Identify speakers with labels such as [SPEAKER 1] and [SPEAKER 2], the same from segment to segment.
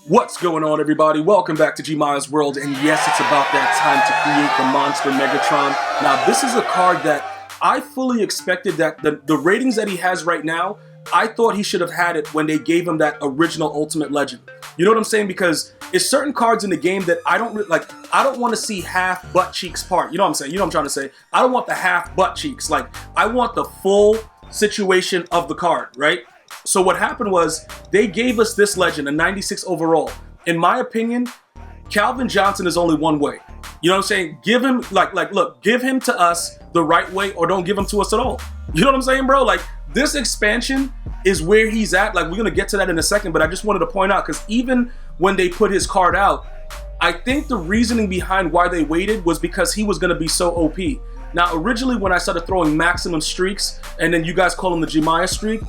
[SPEAKER 1] What's going on, everybody? Welcome back to GmiasWorld, and yes, it's about that time to create the monster Megatron. Now, this is a card that I fully expected that the ratings that he has right now, I thought he should have had it when they gave him that original Ultimate Legend. You know what I'm saying? Because it's certain cards in the game that I don't like. I don't want to see half butt cheeks part. You know what I'm saying? You know what I'm trying to say? I don't want the half butt cheeks. Like, I want the full situation of the card, right? So what happened was they gave us this legend, a 96 overall. In my opinion, Kelvin Johnson is only one way. You know what I'm saying? Give him, look, give him to us the right way or don't give him to us at all. You know what I'm saying, bro? Like, this expansion is where he's at. Like, we're going to get to that in a second, but I just wanted to point out, because even when they put his card out, I think the reasoning behind why they waited was because he was going to be so OP. Now, originally, when I started throwing maximum streaks, and then you guys call him the Gmias streak,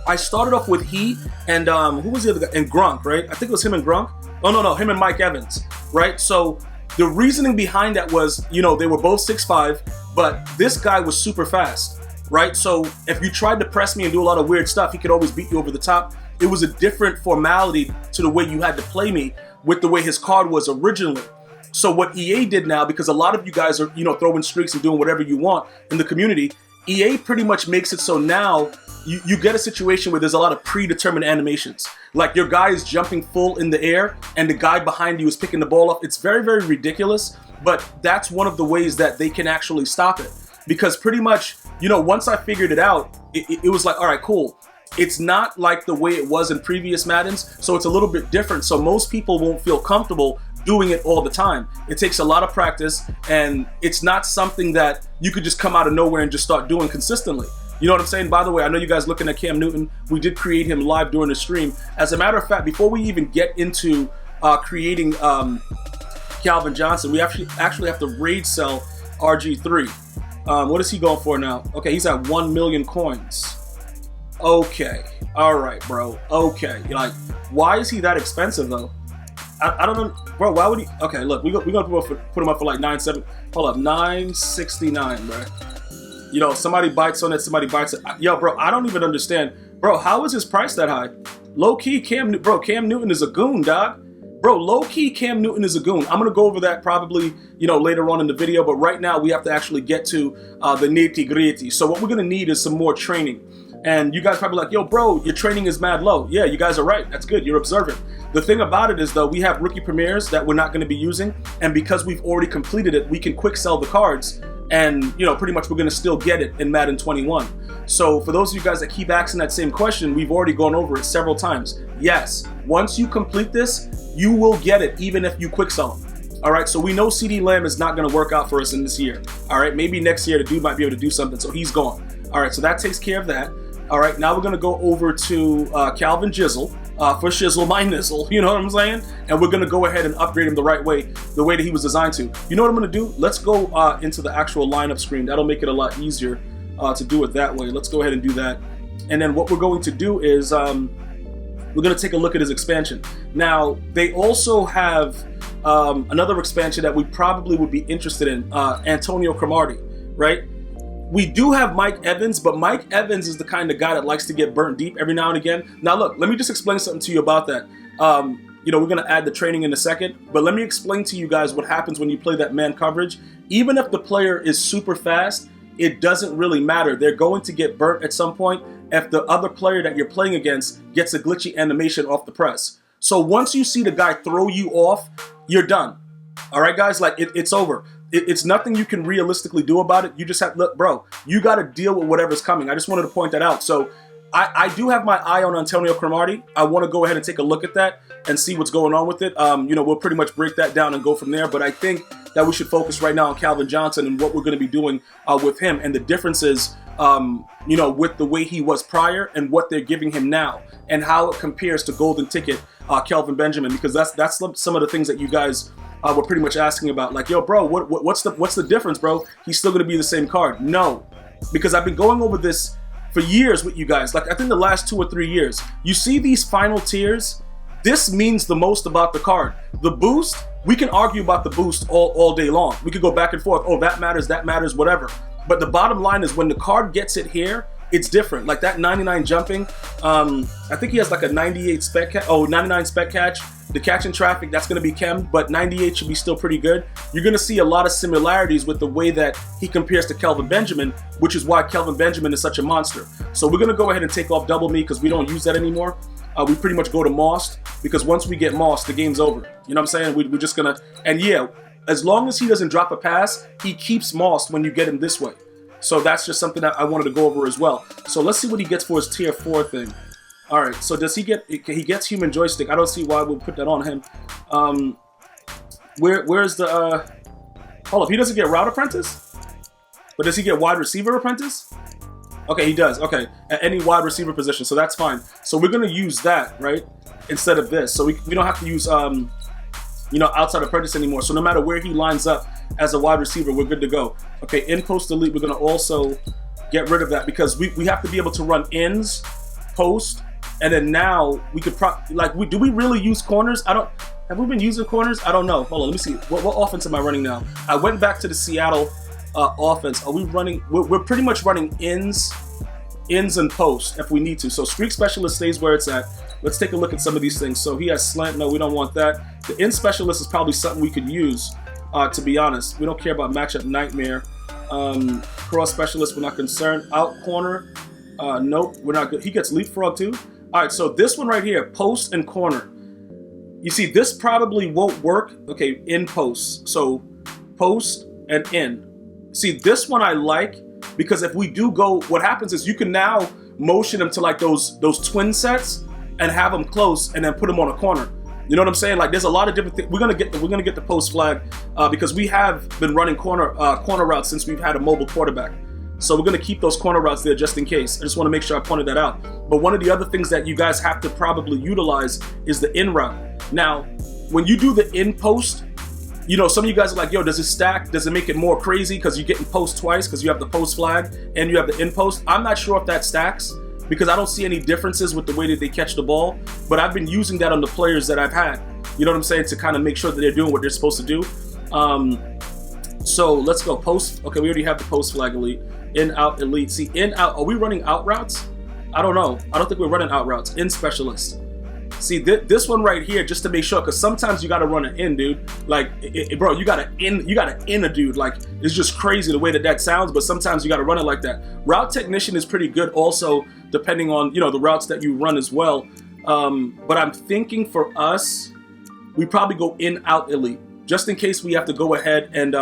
[SPEAKER 1] I started off with he and who was the other guy? And Grunk, right? I think it was him and Grunk. Oh, no, him and Mike Evans, right? So the reasoning behind that was, you know, they were both 6'5", but this guy was super fast, right? So if you tried to press me and do a lot of weird stuff, he could always beat you over the top. It was a different formality to the way you had to play me with the way his card was originally. So what EA did now, because a lot of you guys are, you know, throwing streaks and doing whatever you want in the community, EA pretty much makes it so now you get a situation where there's a lot of predetermined animations. Like, your guy is jumping full in the air and the guy behind you is picking the ball up. It's very, very ridiculous, but that's one of the ways that they can actually stop it. Because pretty much, you know, once I figured it out, it was like, all right, cool. It's not like the way it was in previous Maddens, so it's a little bit different. So most people won't feel comfortable doing it all the time. It takes a lot of practice, and it's not something that you could just come out of nowhere and just start doing consistently. You know what I'm saying? By the way, I know you guys looking at Cam Newton. We did create him live during the stream. As a matter of fact, before we even get into creating Kelvin Johnson, we actually have to raid sell RG3. What is he going for now? Okay, he's at 1 million coins. Okay, all right, bro. Okay, like, why is he that expensive though? I don't know, bro. Why would he? Okay, look, we're gonna put him up for like 9.7. Hold up, 9.69, bro. You know, somebody bites on it, somebody bites it. Yo, bro, I don't even understand. Bro, how is his price that high? Low-key, Cam Newton is a goon, dog. Bro, low-key, Cam Newton is a goon. I'm going to go over that probably, you know, later on in the video, but right now we have to actually get to the nitty-gritty. So what we're going to need is some more training. And you guys probably like, yo, bro, your training is mad low. Yeah, you guys are right. That's good. You're observant. The thing about it is, though, we have rookie premieres that we're not going to be using. And because we've already completed it, we can quick sell the cards. And, you know, pretty much we're going to still get it in Madden 21. So for those of you guys that keep asking that same question, we've already gone over it several times. Yes, once you complete this, you will get it even if you quick sell them. All right, so we know CD Lamb is not going to work out for us in this year. All right, maybe next year the dude might be able to do something, so he's gone. All right, so that takes care of that. All right, now we're going to go over to Calvin Jizzle, for Shizzle my Nizzle, you know what I'm saying? And we're going to go ahead and upgrade him the right way, the way that he was designed to. You know what I'm going to do? Let's go into the actual lineup screen. That'll make it a lot easier to do it that way. Let's go ahead and do that. And then what we're going to do is we're going to take a look at his expansion. Now, they also have another expansion that we probably would be interested in, Antonio Cromartie, right? We do have Mike Evans, but Mike Evans is the kind of guy that likes to get burnt deep every now and again. Now, look, let me just explain something to you about that. You know, we're going to add the training in a second, but let me explain to you guys what happens when you play that man coverage. Even if the player is super fast, it doesn't really matter. They're going to get burnt at some point if the other player that you're playing against gets a glitchy animation off the press. So once you see the guy throw you off, you're done. All right, guys, like it's over. It's nothing you can realistically do about it. You just have, look, bro, you got to deal with whatever's coming. I just wanted to point that out. So I do have my eye on Antonio Cromartie. I want to go ahead and take a look at that and see what's going on with it. You know, we'll pretty much break that down and go from there. But I think that we should focus right now on Kelvin Johnson and what we're going to be doing with him and the differences, you know, with the way he was prior and what they're giving him now and how it compares to Golden Ticket Kelvin Benjamin, because that's some of the things that you guys were pretty much asking about. Like, yo, bro, what's the difference, bro? He's still going to be the same card. No, because I've been going over this for years with you guys. Like, I think the last 2 or 3 years. You see these final tiers, this means the most about the card. The boost, we can argue about the boost all day long. We could go back and forth. Oh, that matters, whatever. But the bottom line is when the card gets it here, it's different. Like that 99 jumping, I think he has like a 98 spec catch. Oh, 99 spec catch. The catch in traffic, that's going to be Chem, but 98 should be still pretty good. You're going to see a lot of similarities with the way that he compares to Kelvin Benjamin, which is why Kelvin Benjamin is such a monster. So we're going to go ahead and take off double me because we don't use that anymore. We pretty much go to mossed because once we get mossed, the game's over. You know what I'm saying? We're just going to, and yeah, as long as he doesn't drop a pass, he keeps mossed when you get him this way. So that's just something that I wanted to go over as well. So let's see what he gets for his tier 4 thing. All right, so does he get? He gets human joystick. I don't see why we'll put that on him. Where's the? Hold up, he doesn't get route apprentice, but does he get wide receiver apprentice? Okay, he does. Okay, at any wide receiver position, so that's fine. So we're gonna use that right instead of this. So we don't have to use you know, outside apprentice anymore. So no matter where he lines up as a wide receiver, we're good to go. Okay, in post delete, we're gonna also get rid of that because we have to be able to run ins, post. And then now we could do we really use corners? Have we been using corners? I don't know. Hold on, let me see. What offense am I running now? I went back to the Seattle offense. Are we running? We're pretty much running ins and post if we need to. So streak specialist stays where it's at. Let's take a look at some of these things. So he has slant. No, we don't want that. The in specialist is probably something we could use. To be honest, we don't care about matchup nightmare. Cross specialist, we're not concerned. Out corner, nope, we're not good. He gets leapfrog too. All right, so this one right here, post and corner. You see, this probably won't work. Okay, in post. So post and in. See, this one I like because if we do go, what happens is you can now motion them to like those twin sets and have them close and then put them on a corner. You know what I'm saying? Like there's a lot of different things. We're gonna get the post flag because we have been running corner routes since we've had a mobile quarterback. So we're going to keep those corner routes there just in case. I just want to make sure I pointed that out. But one of the other things that you guys have to probably utilize is the in route. Now, when you do the in post, you know, some of you guys are like, yo, does it stack? Does it make it more crazy because you're getting post twice because you have the post flag and you have the in post? I'm not sure if that stacks because I don't see any differences with the way that they catch the ball. But I've been using that on the players that I've had. You know what I'm saying? To kind of make sure that they're doing what they're supposed to do. So let's go post. Okay, we already have the post flag elite. In, out, elite. See, in, out. Are we running out routes? I don't know. I don't think we're running out routes. In specialist. See, this one right here, just to make sure, because sometimes you got to run an in, dude. Like, bro, you got to in a dude. Like, it's just crazy the way that sounds, but sometimes you got to run it like that. Route technician is pretty good also, depending on, you know, the routes that you run as well. But I'm thinking for us, we probably go in, out, elite. Just in case we have to go ahead and,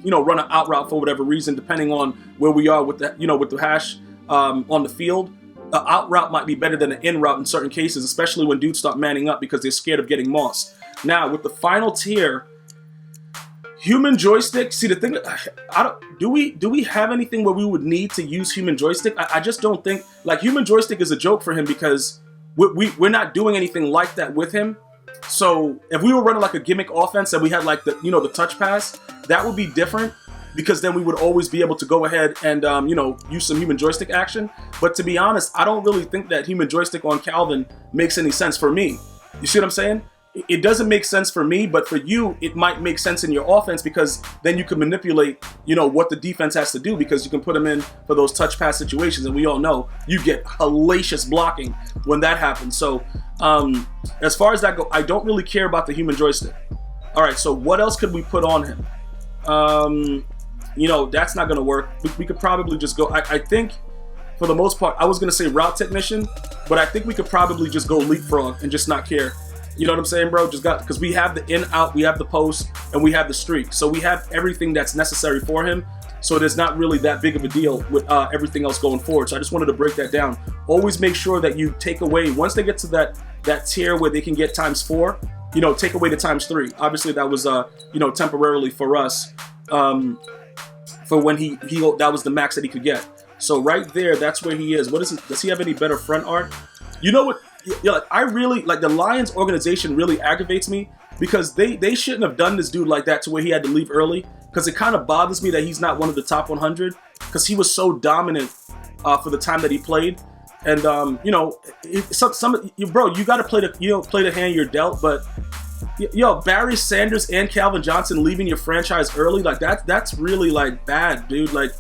[SPEAKER 1] you know, run an out route for whatever reason, depending on where we are with the, you know, with the hash on the field. An out route might be better than an in route in certain cases, especially when dudes start manning up because they're scared of getting mossed. Now, with the final tier, human joystick. See, the thing, do we have anything where we would need to use human joystick? I just don't think, like, human joystick is a joke for him because we're not doing anything like that with him. So if we were running like a gimmick offense and we had like the, you know, the touch pass, that would be different because then we would always be able to go ahead and, you know, use some human joystick action. But to be honest, I don't really think that human joystick on Kelvin makes any sense for me. You see what I'm saying? It doesn't make sense for me, but for you, it might make sense in your offense because then you can manipulate, you know, what the defense has to do because you can put them in for those touch pass situations. And we all know you get hellacious blocking when that happens. So as far as that go, I don't really care about the human joystick. All right, so what else could we put on him? You know, that's not going to work. We could probably just go, I think for the most part, I was going to say route technician, but I think we could probably just go leapfrog and just not care. You know what I'm saying, bro? Because we have the in, out, we have the post, and we have the streak. So we have everything that's necessary for him. So there's not really that big of a deal with everything else going forward. So I just wanted to break that down. Always make sure that you take away, once they get to that tier where they can get ×4, you know, take away the ×3. Obviously that was, you know, temporarily for us, for when he that was the max that he could get. So right there, that's where he is. What is he? Does he have any better front art? You know what? Yeah, like, I really, like, the Lions organization really aggravates me because they shouldn't have done this dude like that to where he had to leave early, because it kind of bothers me that he's not one of the top 100 because he was so dominant for the time that he played. And you know, bro, you got to play the hand you're dealt. But yo, Barry Sanders and Calvin Johnson leaving your franchise early, like that's really like bad, dude. Like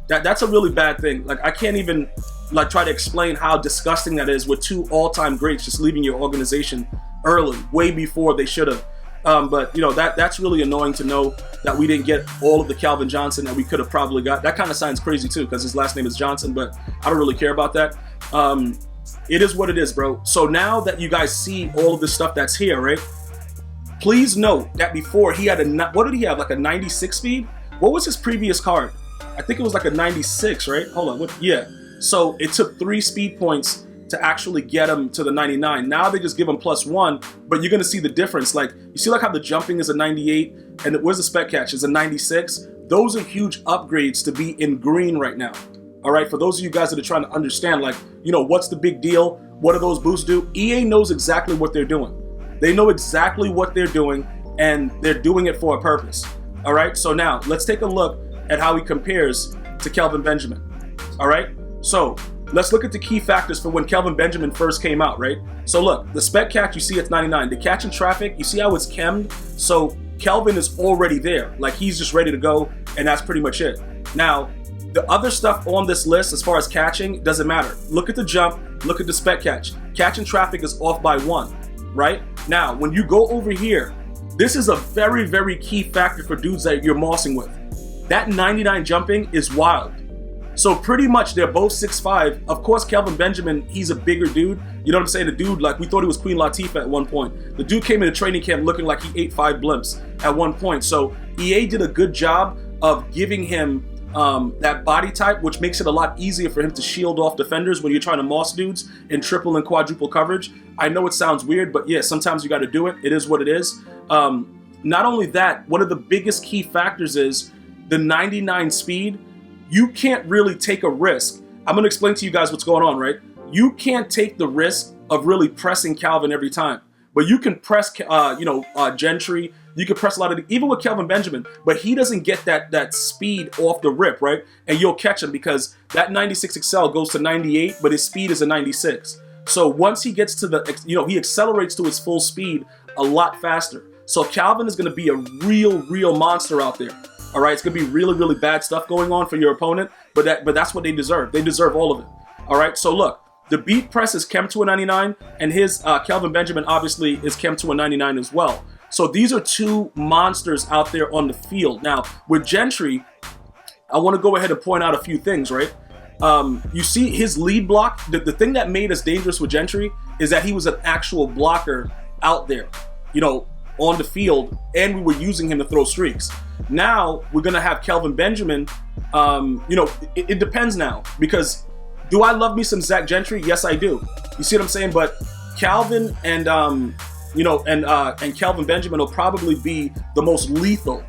[SPEAKER 1] that's a really bad thing. Like I can't even like try to explain how disgusting that is with 2 all-time greats just leaving your organization early, way before they should have. But you know, that's really annoying to know that we didn't get all of the Calvin Johnson that we could have probably got. That kind of sounds crazy too, because his last name is Johnson, but I don't really care about that. It is what it is, bro. So now that you guys see all of this stuff that's here, right? Please note that before he had what did he have? Like a 96 speed? What was his previous card? I think it was like a 96, right? Hold on, yeah. So it took 3 speed points to actually get him to the 99. Now they just give him +1, but you're gonna see the difference. Like, you see like how the jumping is a 98, and where's the spec catch? Is a 96. Those are huge upgrades to be in green right now. All right, for those of you guys that are trying to understand, like, you know, what's the big deal? What do those boosts do? EA knows exactly what they're doing. They know exactly what they're doing, and they're doing it for a purpose. All right, so now let's take a look at how he compares to Kelvin Benjamin. All right, so let's look at the key factors for when Kelvin Benjamin first came out, right? So look, the spec catch, you see it's 99. The catch in traffic, you see how it's chemmed? So Kelvin is already there. Like, he's just ready to go, and that's pretty much it. Now, the other stuff on this list, as far as catching, doesn't matter. Look at the jump, look at the spec catch. Catch in traffic is off by 1, right? Now, when you go over here, this is a very, very key factor for dudes that you're mossing with. That 99 jumping is wild. So pretty much they're both 6'5". Of course, Kelvin Benjamin, he's a bigger dude. You know what I'm saying? The dude, like, we thought he was Queen Latifah at one point. The dude came into training camp looking like he ate 5 blimps at one point. So EA did a good job of giving him that body type, which makes it a lot easier for him to shield off defenders when you're trying to moss dudes in triple and quadruple coverage. I know it sounds weird, but yeah, sometimes you got to do it. It is what it is. Not only that, one of the biggest key factors is the 99 speed. You can't really take a risk. I'm going to explain to you guys what's going on, right? You can't take the risk of really pressing Calvin every time. But you can press, Gentry. You can press a lot of, even with Kelvin Benjamin, but he doesn't get that speed off the rip, right? And you'll catch him because that 96 XL goes to 98, but his speed is a 96. So once he gets to the, he accelerates to his full speed a lot faster. So Calvin is going to be a real monster out there. All right, it's going to be really, really bad stuff going on for your opponent, but that's what they deserve. They deserve all of it. All right, so look, the beat press is chem to a 99, and his Kelvin Benjamin obviously is chem to a 99 as well. So these are 2 monsters out there on the field. Now, with Gentry, I want to go ahead and point out a few things, right? You see his lead block, the thing that made us dangerous with Gentry is that he was an actual blocker out there, on the field, and we were using him to throw streaks. Now, we're going to have Kelvin Benjamin. It depends now, because do I love me some Zach Gentry? Yes, I do. You see what I'm saying? But Calvin and Kelvin Benjamin will probably be the most lethal,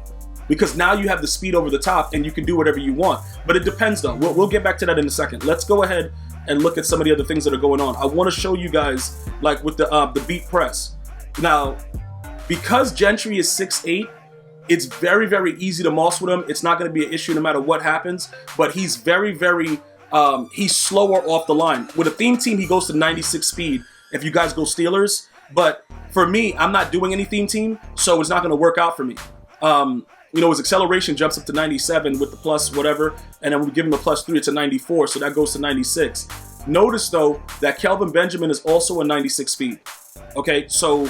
[SPEAKER 1] because now you have the speed over the top and you can do whatever you want. But it depends, though. We'll get back to that in a second. Let's go ahead and look at some of the other things that are going on. I want to show you guys, like with the beat press. Now, because Gentry is 6'8", it's very, very easy to moss with him. It's not going to be an issue no matter what happens. But he's very, very, he's slower off the line. With a theme team, he goes to 96 speed if you guys go Steelers. But for me, I'm not doing any theme team, so it's not going to work out for me. His acceleration jumps up to 97 with the plus whatever, and then we give him a +3, it's a 94, so that goes to 96. Notice, though, that Kelvin Benjamin is also a 96 speed. Okay, so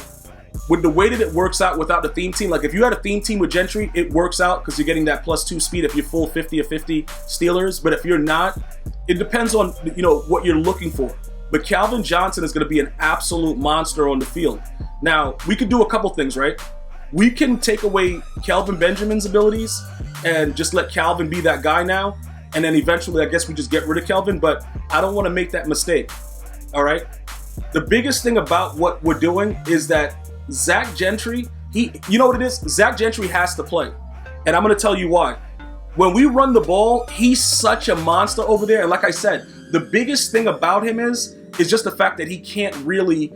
[SPEAKER 1] with the way that it works out without the theme team, like if you had a theme team with Gentry, it works out because you're getting that +2 speed if you're full 50 or 50 Steelers. But if you're not, it depends on what you're looking for. But Calvin Johnson is going to be an absolute monster on the field. Now, we could do a couple things, right? We can take away Kelvin Benjamin's abilities and just let Calvin be that guy now. And then eventually, I guess we just get rid of Kelvin. But I don't want to make that mistake. All right? The biggest thing about what we're doing is that Zach Gentry, you know what it is? Zach Gentry has to play. And I'm going to tell you why. When we run the ball, he's such a monster over there. And like I said, the biggest thing about him is just the fact that he can't really,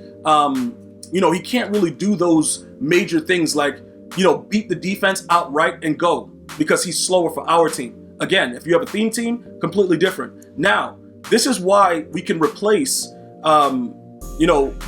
[SPEAKER 1] he can't really do those major things like, beat the defense outright and go, because he's slower for our team. Again, if you have a theme team, completely different. Now, this is why we can replace,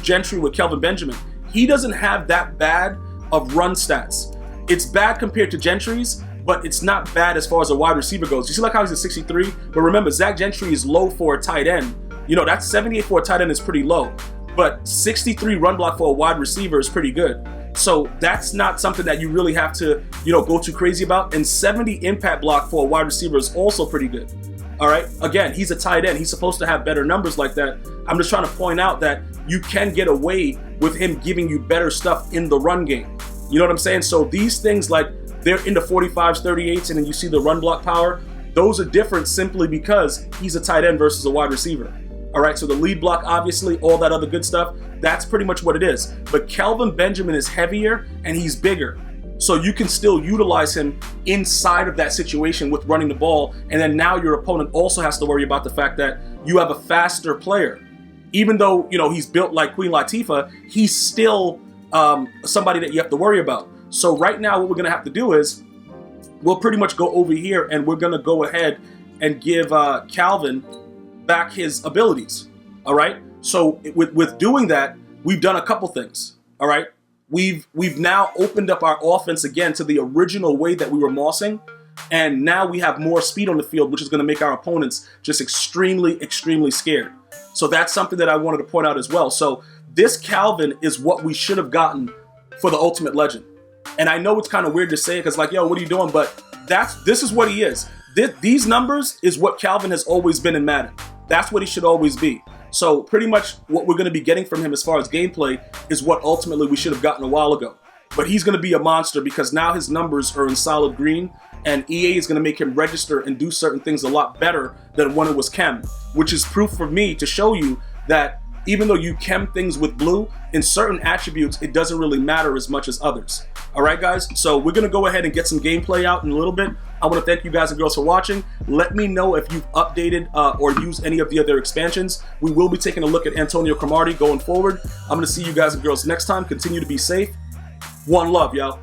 [SPEAKER 1] Gentry with Kelvin Benjamin. He doesn't have that bad of run stats. It's bad compared to Gentry's, but it's not bad as far as a wide receiver goes. You see like how he's a 63? But remember, Zach Gentry is low for a tight end. You know, that's 78 for a tight end is pretty low. But 63 run block for a wide receiver is pretty good. So that's not something that you really have to, you know, go too crazy about. And 70 impact block for a wide receiver is also pretty good. All right. Again, he's a tight end. He's supposed to have better numbers like that. I'm just trying to point out that you can get away with him giving you better stuff in the run game. You know what I'm saying? So these things, like, they're in the 45s, 38s, and then you see the run block power. Those are different simply because he's a tight end versus a wide receiver. All right, so the lead block, obviously, all that other good stuff, that's pretty much what it is. But Kelvin Benjamin is heavier and he's bigger. So you can still utilize him inside of that situation with running the ball. And then now your opponent also has to worry about the fact that you have a faster player. Even though, you know, he's built like Queen Latifah, he's still somebody that you have to worry about. So right now what we're going to have to do is we'll pretty much go over here and we're going to go ahead and give Kelvin back his abilities. All right. So with doing that, we've done a couple things. All right. We've now opened up our offense again to the original way that we were mossing. And now we have more speed on the field, which is going to make our opponents just extremely, extremely scared. So that's something that I wanted to point out as well. So this Kelvin is what we should have gotten for the Ultimate Legend. And I know it's kind of weird to say it because, like, yo, what are you doing? But this is what he is. These numbers is what Kelvin has always been in Madden. That's what he should always be. So pretty much what we're going to be getting from him as far as gameplay is what ultimately we should have gotten a while ago. But he's going to be a monster because now his numbers are in solid green, and EA is going to make him register and do certain things a lot better than when it was chem, which is proof for me to show you that even though you chem things with blue, in certain attributes, it doesn't really matter as much as others. All right, guys? So we're going to go ahead and get some gameplay out in a little bit. I want to thank you guys and girls for watching. Let me know if you've updated or used any of the other expansions. We will be taking a look at Antonio Cromartie going forward. I'm going to see you guys and girls next time. Continue to be safe. One love, y'all.